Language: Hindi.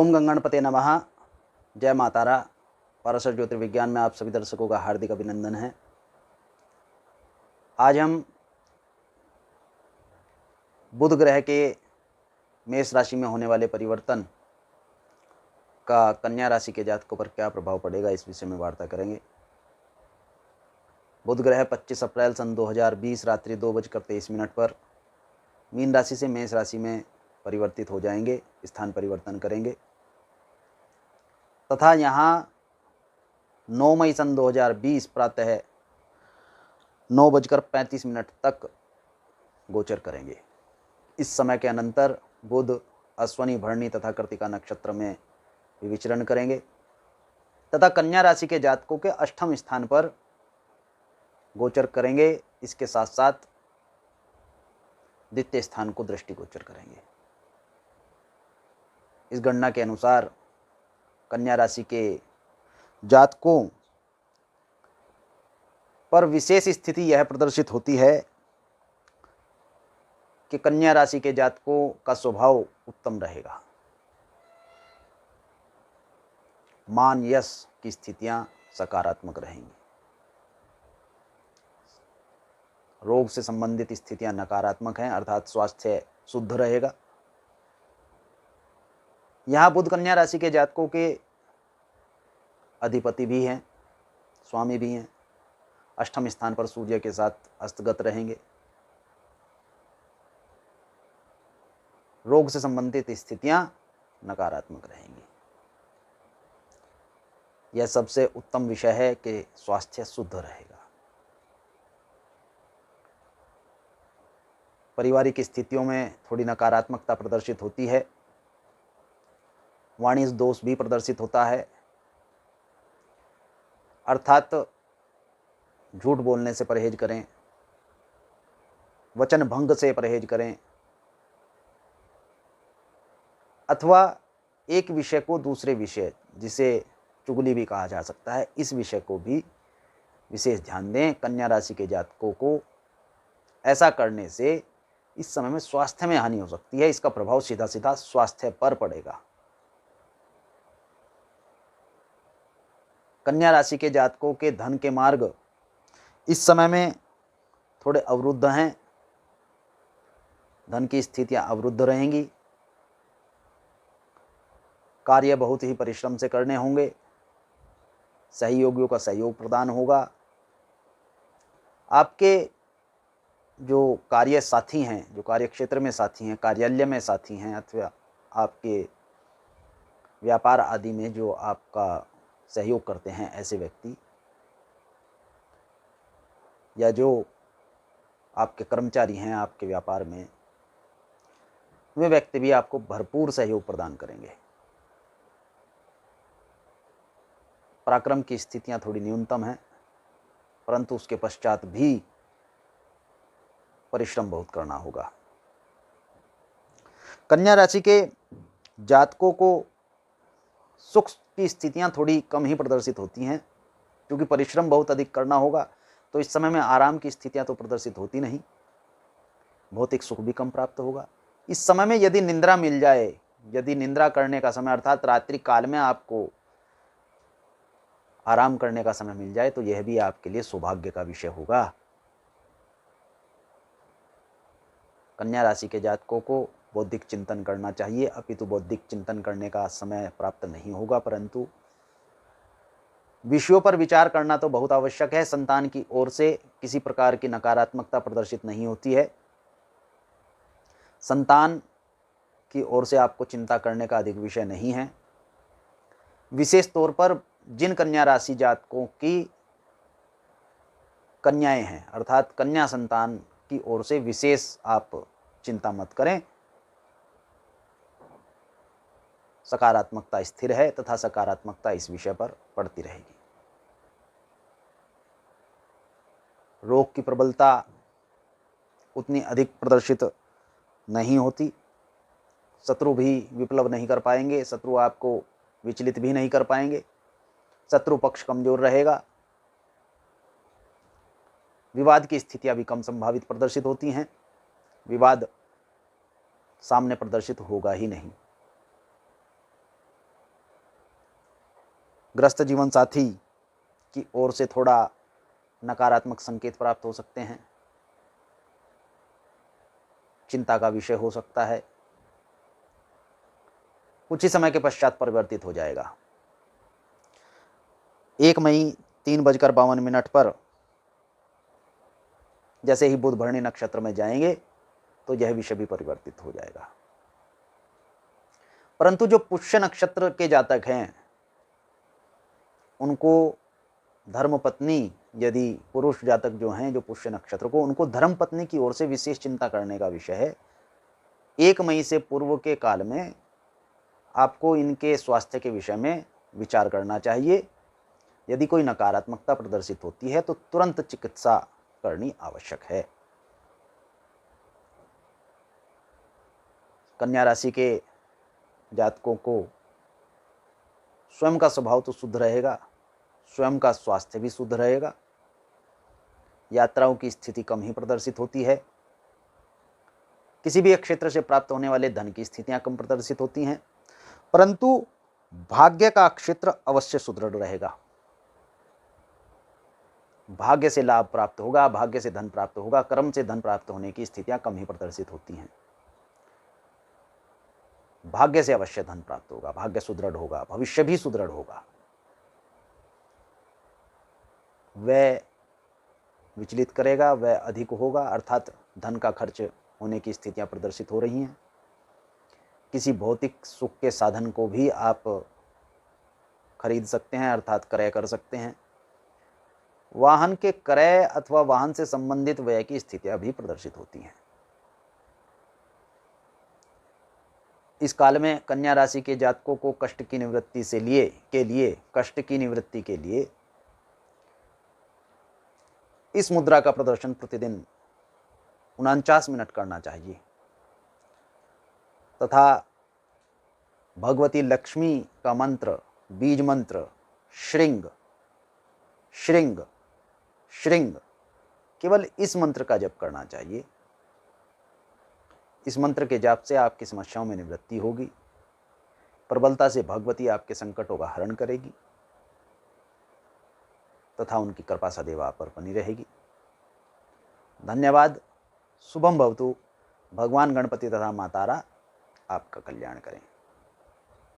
ओम गंगणपते नमः। जय मातारा। पाराशर ज्योतिर्विज्ञान में आप सभी दर्शकों का हार्दिक अभिनंदन है। आज हम बुध ग्रह के मेष राशि में होने वाले परिवर्तन का कन्या राशि के जातकों पर क्या प्रभाव पड़ेगा, इस विषय में वार्ता करेंगे। बुध ग्रह 25 अप्रैल सन 2020 रात्रि 2:23 पर मीन राशि से मेष राशि में परिवर्तित हो जाएंगे, स्थान परिवर्तन करेंगे तथा यहाँ 9 मई सन 2020 प्रातः 9:35 तक गोचर करेंगे। इस समय के अनंतर बुध अश्वनी, भरणी तथा कृतिका नक्षत्र में विचरण करेंगे तथा कन्या राशि के जातकों के अष्टम स्थान पर गोचर करेंगे। इसके साथ साथ द्वितीय स्थान को दृष्टिगोचर करेंगे। इस गणना के अनुसार कन्या राशि के जातकों पर विशेष स्थिति यह प्रदर्शित होती है कि कन्या राशि के जातकों का स्वभाव उत्तम रहेगा। मान यश की स्थितियां सकारात्मक रहेंगी। रोग से संबंधित स्थितियां नकारात्मक हैं, अर्थात स्वास्थ्य शुद्ध रहेगा। यहाँ बुध कन्या राशि के जातकों के अधिपति भी हैं, स्वामी भी हैं। अष्टम स्थान पर सूर्य के साथ अस्तगत रहेंगे। रोग से संबंधित स्थितियां नकारात्मक रहेंगी। यह सबसे उत्तम विषय है कि स्वास्थ्य शुद्ध रहेगा। पारिवारिक स्थितियों में थोड़ी नकारात्मकता प्रदर्शित होती है। वाणिज्य दोष भी प्रदर्शित होता है, अर्थात झूठ बोलने से परहेज करें, वचन भंग से परहेज करें, अथवा एक विषय को दूसरे विषय, जिसे चुगली भी कहा जा सकता है, इस विषय को भी विशेष ध्यान दें। कन्या राशि के जातकों को ऐसा करने से इस समय में स्वास्थ्य में हानि हो सकती है। इसका प्रभाव सीधा सीधा स्वास्थ्य पर पड़ेगा। कन्या राशि के जातकों के धन के मार्ग इस समय में थोड़े अवरुद्ध हैं। धन की स्थितियां अवरुद्ध रहेंगी। कार्य बहुत ही परिश्रम से करने होंगे। सहयोगियों का सहयोग प्रदान होगा। आपके जो कार्य साथी हैं, जो कार्य क्षेत्र में साथी हैं, कार्यालय में साथी हैं, अथवा आपके व्यापार आदि में जो आपका सहयोग करते हैं, ऐसे व्यक्ति या जो आपके कर्मचारी हैं आपके व्यापार में, वे व्यक्ति भी आपको भरपूर सहयोग प्रदान करेंगे। पराक्रम की स्थितियां थोड़ी न्यूनतम हैं, परंतु उसके पश्चात भी परिश्रम बहुत करना होगा। कन्या राशि के जातकों को सुख की स्थितियां थोड़ी कम ही प्रदर्शित होती हैं, क्योंकि परिश्रम बहुत अधिक करना होगा। तो इस समय में आराम की स्थितियां तो प्रदर्शित होती नहीं। भौतिक सुख भी कम प्राप्त होगा। इस समय में यदि निद्रा मिल जाए, यदि निद्रा करने का समय अर्थात रात्रि काल में आपको आराम करने का समय मिल जाए, तो यह भी आपके लिए सौभाग्य का विषय होगा। कन्या राशि के जातकों को बौद्धिक चिंतन करना चाहिए, अपितु बौद्धिक चिंतन करने का समय प्राप्त नहीं होगा, परंतु विषयों पर विचार करना तो बहुत आवश्यक है। संतान की ओर से किसी प्रकार की नकारात्मकता प्रदर्शित नहीं होती है। संतान की ओर से आपको चिंता करने का अधिक विषय नहीं है। विशेष तौर पर जिन कन्या राशि जातकों की कन्याएं हैं, अर्थात कन्या संतान की ओर से विशेष आप चिंता मत करें। सकारात्मकता स्थिर है तथा सकारात्मकता इस विषय पर पड़ती रहेगी। रोग की प्रबलता उतनी अधिक प्रदर्शित नहीं होती। शत्रु भी विप्लव नहीं कर पाएंगे, शत्रु आपको विचलित भी नहीं कर पाएंगे। शत्रु पक्ष कमजोर रहेगा। विवाद की स्थितियां भी कम संभावित प्रदर्शित होती हैं। विवाद सामने प्रदर्शित होगा ही नहीं। ग्रस्त जीवन साथी की ओर से थोड़ा नकारात्मक संकेत प्राप्त हो सकते हैं, चिंता का विषय हो सकता है, कुछ ही समय के पश्चात परिवर्तित हो जाएगा। 1 मई 3:52 पर जैसे ही बुध भरणी नक्षत्र में जाएंगे तो यह विषय भी परिवर्तित हो जाएगा। परंतु जो पुष्य नक्षत्र के जातक हैं उनको धर्मपत्नी, यदि पुरुष जातक जो हैं जो पुष्य नक्षत्र को, उनको धर्मपत्नी की ओर से विशेष चिंता करने का विषय है। 1 मई से पूर्व के काल में आपको इनके स्वास्थ्य के विषय में विचार करना चाहिए। यदि कोई नकारात्मकता प्रदर्शित होती है तो तुरंत चिकित्सा करनी आवश्यक है। कन्या राशि के जातकों को स्वयं का स्वभाव तो शुद्ध रहेगा, स्वयं का स्वास्थ्य भी शुद्ध रहेगा, यात्राओं की स्थिति कम ही प्रदर्शित होती है, किसी भी क्षेत्र से प्राप्त होने वाले धन की स्थितियां कम प्रदर्शित होती हैं, परंतु भाग्य का क्षेत्र अवश्य सुदृढ़ रहेगा। भाग्य से लाभ प्राप्त होगा, भाग्य से धन प्राप्त होगा, कर्म से धन प्राप्त होने की स्थितियां कम ही प्रदर्शित होती हैं। भाग्य से अवश्य धन प्राप्त होगा, भाग्य सुदृढ़ होगा, भविष्य भी सुदृढ़ होगा। वह विचलित करेगा, वह अधिक होगा, अर्थात धन का खर्च होने की स्थितियां प्रदर्शित हो रही हैं। किसी भौतिक सुख के साधन को भी आप खरीद सकते हैं, अर्थात क्रय कर सकते हैं। वाहन के क्रय अथवा वाहन से संबंधित व्यय की स्थितियां भी प्रदर्शित होती हैं। इस काल में कन्या राशि के जातकों को कष्ट की निवृत्ति के लिए इस मुद्रा का प्रदर्शन प्रतिदिन 49 मिनट करना चाहिए तथा भगवती लक्ष्मी का मंत्र, बीज मंत्र श्रृंग श्रृंग श्रृंग, केवल इस मंत्र का जप करना चाहिए। इस मंत्र के जाप से आपकी समस्याओं में निवृत्ति होगी। प्रबलता से भगवती आपके संकटों का हरण करेगी तथा उनकी कृपा सदैव आप पर बनी रहेगी। धन्यवाद। शुभम भवतु। भगवान गणपति तथा मातारा आपका कल्याण करें।